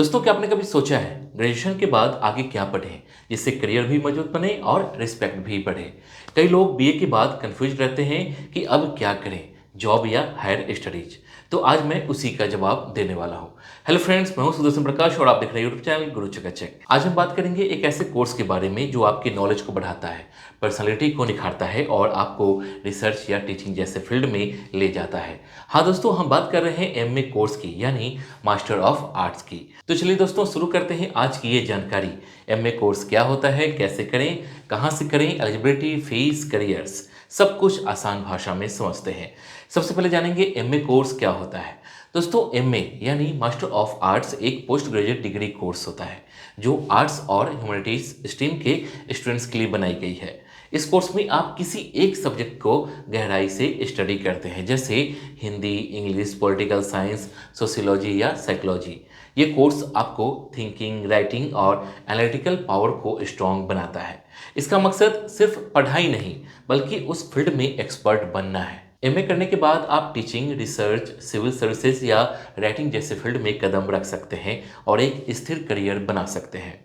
दोस्तों, क्या आपने कभी सोचा है ग्रेजुएशन के बाद आगे क्या पढ़ें जिससे करियर भी मजबूत बने और रिस्पेक्ट भी बढ़े। कई लोग बीए के बाद कंफ्यूज रहते हैं कि अब क्या करें, जॉब या हायर स्टडीज। तो आज मैं उसी का जवाब देने वाला हूँ। हेलो फ्रेंड्स, मैं हूँ सुदर्शन प्रकाश और आप देख रहे हैं यूट्यूब चैनल गुरु चकाचक। आज हम बात करेंगे एक ऐसे कोर्स के बारे में जो आपकी नॉलेज को बढ़ाता है, पर्सनालिटी को निखारता है और आपको रिसर्च या टीचिंग जैसे फील्ड में ले जाता है। हाँ दोस्तों, हम बात कर रहे हैं एमए कोर्स की, यानी मास्टर ऑफ आर्ट्स की। तो चलिए दोस्तों, शुरू करते हैं आज की ये जानकारी। एमए कोर्स क्या होता है, कैसे करें, कहाँ से करें, एलिजिबिलिटी, फीस, करियर्स, सब कुछ आसान भाषा में समझते हैं। सबसे पहले जानेंगे एमए कोर्स क्या होता है। दोस्तों, एमए यानी मास्टर ऑफ आर्ट्स एक पोस्ट ग्रेजुएट डिग्री कोर्स होता है जो आर्ट्स और ह्यूमैनिटीज स्ट्रीम के स्टूडेंट्स के लिए बनाई गई है। इस कोर्स में आप किसी एक सब्जेक्ट को गहराई से स्टडी करते हैं, जैसे Hindi, English, political science, sociology या साइकोलॉजी। ये कोर्स आपको थिंकिंग, राइटिंग और एनालिटिकल पावर को स्ट्रॉन्ग बनाता है। इसका मकसद सिर्फ पढ़ाई नहीं, बल्कि उस फील्ड में एक्सपर्ट बनना है। एमए करने के बाद आप टीचिंग, रिसर्च, सिविल सर्विसेज या राइटिंग जैसे फील्ड में कदम रख सकते हैं और एक स्थिर करियर बना सकते हैं।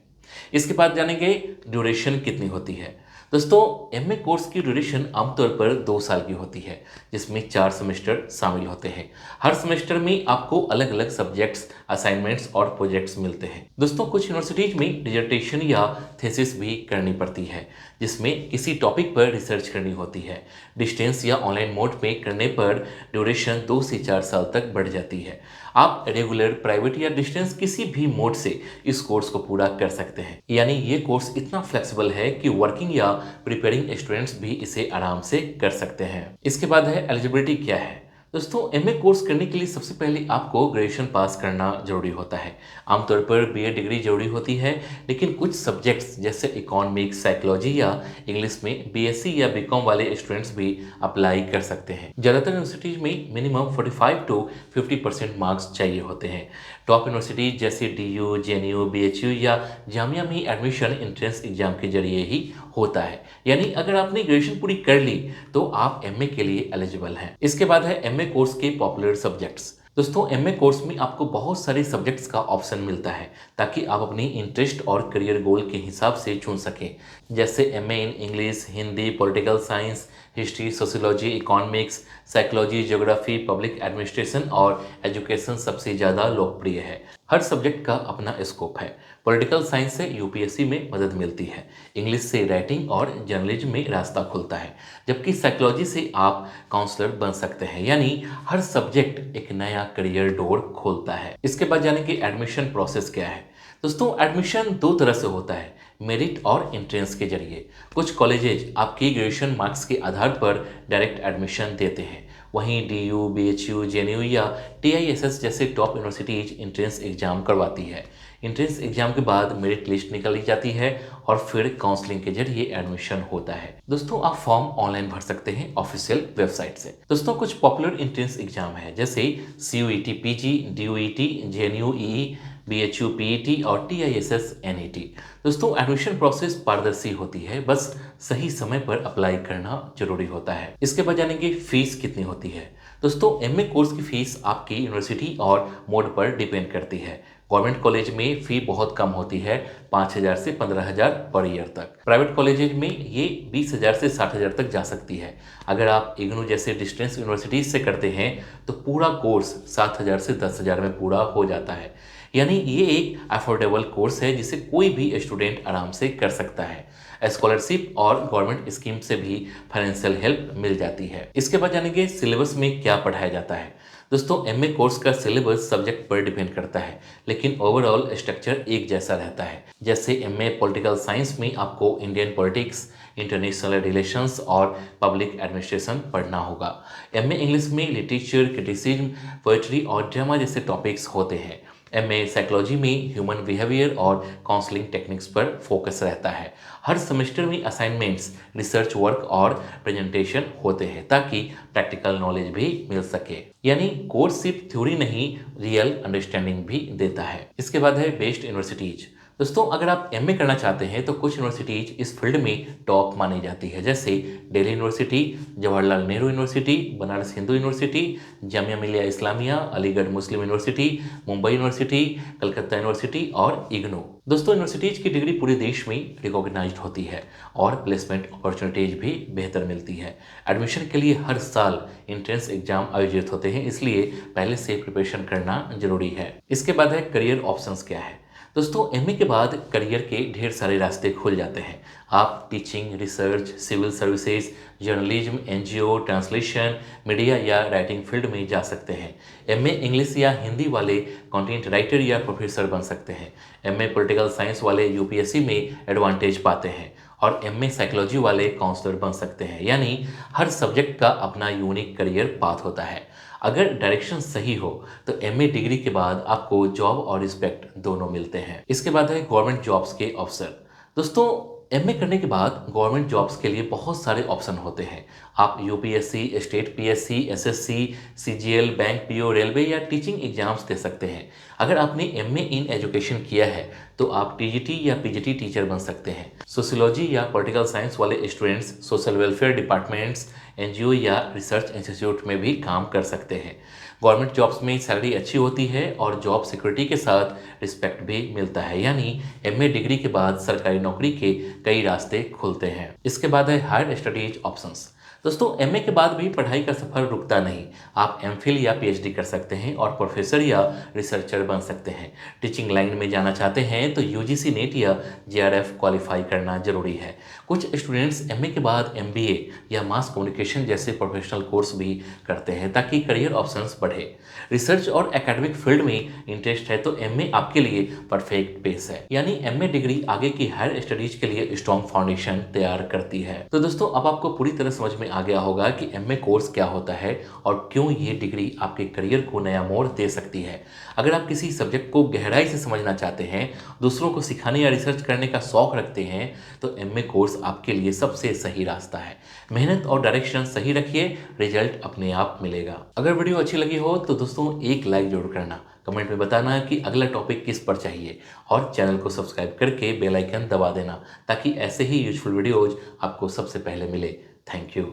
इसके बाद जानेंगे ड्यूरेशन कितनी होती है। दोस्तों, एमए कोर्स की ड्यूरेशन आमतौर पर 2 साल की होती है, जिसमें 4 सेमेस्टर शामिल होते हैं। हर सेमेस्टर में आपको अलग अलग सब्जेक्ट्स, असाइनमेंट्स और प्रोजेक्ट्स मिलते हैं। दोस्तों, कुछ यूनिवर्सिटीज में डिजर्टेशन या थीसिस भी करनी पड़ती है, जिसमें किसी टॉपिक पर रिसर्च करनी होती है। डिस्टेंस या ऑनलाइन मोड में करने पर ड्यूरेशन 2 से 4 साल तक बढ़ जाती है। आप रेगुलर, प्राइवेट या डिस्टेंस किसी भी मोड से इस कोर्स को पूरा कर सकते हैं। यानी ये कोर्स इतना फ्लेक्सिबल है कि वर्किंग या प्रिपेयरिंग स्टूडेंट्स भी इसे आराम से कर सकते हैं। इसके बाद है एलिजिबिलिटी क्या है। दोस्तों, एमए कोर्स करने के लिए सबसे पहले आपको ग्रेजुएशन पास करना जरूरी होता है। आमतौर पर बीए डिग्री जरूरी होती है, लेकिन कुछ सब्जेक्ट्स जैसे इकोनॉमिक्स, साइकोलॉजी या इंग्लिश में बीएससी या बीकॉम वाले स्टूडेंट्स भी अप्लाई कर सकते हैं। ज़्यादातर यूनिवर्सिटीज में मिनिमम 45 to 50% मार्क्स चाहिए होते हैं। टॉप यूनिवर्सिटीज जैसे डीयू, जेएनयू, बीएचयू या जामिया में एडमिशन एंट्रेंस एग्जाम के जरिए ही होता है। यानी अगर आपने ग्रेजुएशन पूरी कर ली तो आप एमए के लिए एलिजिबल हैं। इसके बाद है एमए कोर्स के पॉपुलर सब्जेक्ट्स। दोस्तों, एमए कोर्स में आपको बहुत सारे सब्जेक्ट्स का ऑप्शन मिलता है, ताकि आप अपनी इंटरेस्ट और करियर गोल के हिसाब से चुन सकें। जैसे MA in English, Hindi, political science, history, sociology, economics, psychology, geography, public administration और एजुकेशन सबसे ज़्यादा लोकप्रिय है। हर सब्जेक्ट का अपना स्कोप है। पॉलिटिकल साइंस से यूपीएससी में मदद मिलती है, इंग्लिश से राइटिंग और जर्नलिज्म में रास्ता खुलता है, जबकि साइकोलॉजी से आप काउंसलर बन सकते हैं। यानी हर सब्जेक्ट एक नया करियर डोर खोलता है। इसके बाद जाने कि एडमिशन प्रोसेस क्या है। दोस्तों, एडमिशन 2 तरह से होता है, मेरिट और एंट्रेंस के जरिए। कुछ कॉलेजेज आपकी ग्रेजुएशन मार्क्स के आधार पर डायरेक्ट एडमिशन देते हैं, वहीं डीयू, बीएचयू, जेएनयू या टीआईएसएस जैसे टॉप यूनिवर्सिटीज एंट्रेंस एग्जाम करवाती है। एंट्रेंस एग्जाम के बाद मेरिट लिस्ट निकाली जाती है और फिर काउंसलिंग के जरिए एडमिशन होता है। दोस्तों, आप फॉर्म ऑनलाइन भर सकते हैं ऑफिशियल वेबसाइट से। दोस्तों, कुछ पॉपुलर एंट्रेंस एग्जाम है, जैसे CUET PG, DUET, JNU EE, BHU PET और टीआईएसएस एनईटी। दोस्तों, एडमिशन प्रोसेस पारदर्शी होती है, बस सही समय पर अप्लाई करना जरूरी होता है। इसके बाद जानेंगे फीस कितनी होती है। दोस्तों, एमए कोर्स की फीस आपकी यूनिवर्सिटी और मोड पर डिपेंड करती है। गवर्नमेंट कॉलेज में फ़ी बहुत कम होती है, 5,000 से 15,000 पर ईयर तक। प्राइवेट कॉलेज में ये 20,000 से 60,000 तक जा सकती है। अगर आप इग्नू जैसे डिस्टेंस यूनिवर्सिटीज से करते हैं तो पूरा कोर्स 7,000 से 10,000 में पूरा हो जाता है। यानी ये एक अफोर्डेबल कोर्स है जिसे कोई भी स्टूडेंट आराम से कर सकता है। स्कॉलरशिप और गवर्नमेंट स्कीम से भी फाइनेंशियल हेल्प मिल जाती है। इसके बाद जानेंगे सिलेबस में क्या पढ़ाया जाता है। दोस्तों, एमए कोर्स का सिलेबस सब्जेक्ट पर डिपेंड करता है, लेकिन ओवरऑल स्ट्रक्चर एक जैसा रहता है। जैसे एमए पॉलिटिकल साइंस में आपको इंडियन पॉलिटिक्स, इंटरनेशनल रिलेशंस और पब्लिक एडमिनिस्ट्रेशन पढ़ना होगा। एमए इंग्लिश में लिटरेचर, क्रिटिसिज्म, पोएट्री और ड्रामा जैसे टॉपिक्स होते हैं। एमए साइकोलॉजी में ह्यूमन बिहेवियर और काउंसलिंग टेक्निक्स पर फोकस रहता है। हर सेमेस्टर में असाइनमेंट्स, रिसर्च वर्क और प्रेजेंटेशन होते हैं, ताकि प्रैक्टिकल नॉलेज भी मिल सके। यानी कोर्स सिर्फ थ्योरी नहीं, रियल अंडरस्टैंडिंग भी देता है। इसके बाद है बेस्ट यूनिवर्सिटीज। दोस्तों अगर आप एमए करना चाहते हैं तो कुछ यूनिवर्सिटीज इस फील्ड में टॉप मानी जाती है, जैसे Delhi university, Jawaharlal Nehru university, Banaras Hindu university, Jamia Millia Islamia, Aligarh Muslim university, Mumbai university, Calcutta university और इग्नू। दोस्तों यूनिवर्सिटीज की डिग्री पूरे देश में रिकॉग्नाइज्ड होती है और प्लेसमेंट अपॉर्चुनिटीज भी बेहतर मिलती है। एडमिशन के लिए हर साल एंट्रेंस एग्जाम आयोजित होते हैं, इसलिए पहले से प्रिपरेशन करना जरूरी है। इसके बाद है करियर ऑप्शंस क्या है। दोस्तों एमए के बाद करियर के ढेर सारे रास्ते खुल जाते हैं। आप teaching, research, civil services, journalism, NGO, translation, media या राइटिंग फील्ड में जा सकते हैं। एमए इंग्लिश या हिंदी वाले कंटेंट राइटर या प्रोफेसर बन सकते हैं। एमए पॉलिटिकल साइंस वाले यूपीएससी में एडवांटेज पाते हैं और एमए साइकोलॉजी वाले काउंसलर बन सकते हैं। यानी हर सब्जेक्ट का अपना यूनिक करियर पाथ होता है। अगर डायरेक्शन सही हो तो एमए डिग्री के बाद आपको जॉब और रिस्पेक्ट दोनों मिलते हैं। इसके बाद है गवर्नमेंट जॉब्स के अवसर। दोस्तों एमए करने के बाद गवर्नमेंट जॉब्स के लिए बहुत सारे ऑप्शन होते हैं। आप UPSC, state PSC, SSC, CGL, bank PO, railway या टीचिंग एग्जाम्स दे सकते हैं। अगर आपने एमए इन एजुकेशन किया है तो आप टीजीटी या पीजीटी टीचर बन सकते हैं। सोशियोलॉजी या पॉलिटिकल साइंस वाले students social welfare departments, NGO या रिसर्च इंस्टीट्यूट में भी काम कर सकते हैं। गवर्नमेंट जॉब्स में सैलरी अच्छी होती है और जॉब सिक्योरिटी के साथ रिस्पेक्ट भी मिलता है। यानी एमए डिग्री के बाद सरकारी नौकरी के कई रास्ते खुलते हैं। इसके बाद है हायर स्टडीज ऑप्शंस। दोस्तों एमए के बाद भी पढ़ाई का सफर रुकता नहीं। आप एमफिल या पीएचडी कर सकते हैं और प्रोफेसर या रिसर्चर बन सकते हैं। टीचिंग लाइन में जाना चाहते हैं तो यूजीसी नेट या जेआरएफ क्वालिफाई करना जरूरी है। कुछ स्टूडेंट्स एमए के बाद एमबीए या मास कम्युनिकेशन जैसे प्रोफेशनल कोर्स भी करते हैं ताकि करियर ऑप्शंस बढ़े। रिसर्च और एकेडमिक फील्ड में इंटरेस्ट है तो एमए आपके लिए परफेक्ट बेस है। यानी एमए डिग्री आगे की हायर स्टडीज के लिए स्ट्रॉन्ग फाउंडेशन तैयार करती है। तो दोस्तों अब आपको पूरी तरह समझ में आ गया होगा कि एमए कोर्स क्या होता है और क्यों ये डिग्री आपके करियर को नया मोड़ दे सकती है। अगर आप किसी सब्जेक्ट को गहराई से समझना चाहते हैं, दूसरों को सिखाने या रिसर्च करने का शौक रखते हैं तो एमए कोर्स आपके लिए सबसे सही रास्ता है। मेहनत और डायरेक्शन सही रखिए, रिजल्ट अपने आप मिलेगा। अगर वीडियो अच्छी लगी हो तो दोस्तों एक लाइक जरूर करना, कमेंट में बताना कि अगला टॉपिक किस पर चाहिए और चैनल को सब्सक्राइब करके बेल आइकन दबा देना ताकि ऐसे ही यूजफुल वीडियोज आपको सबसे पहले मिले। Thank you.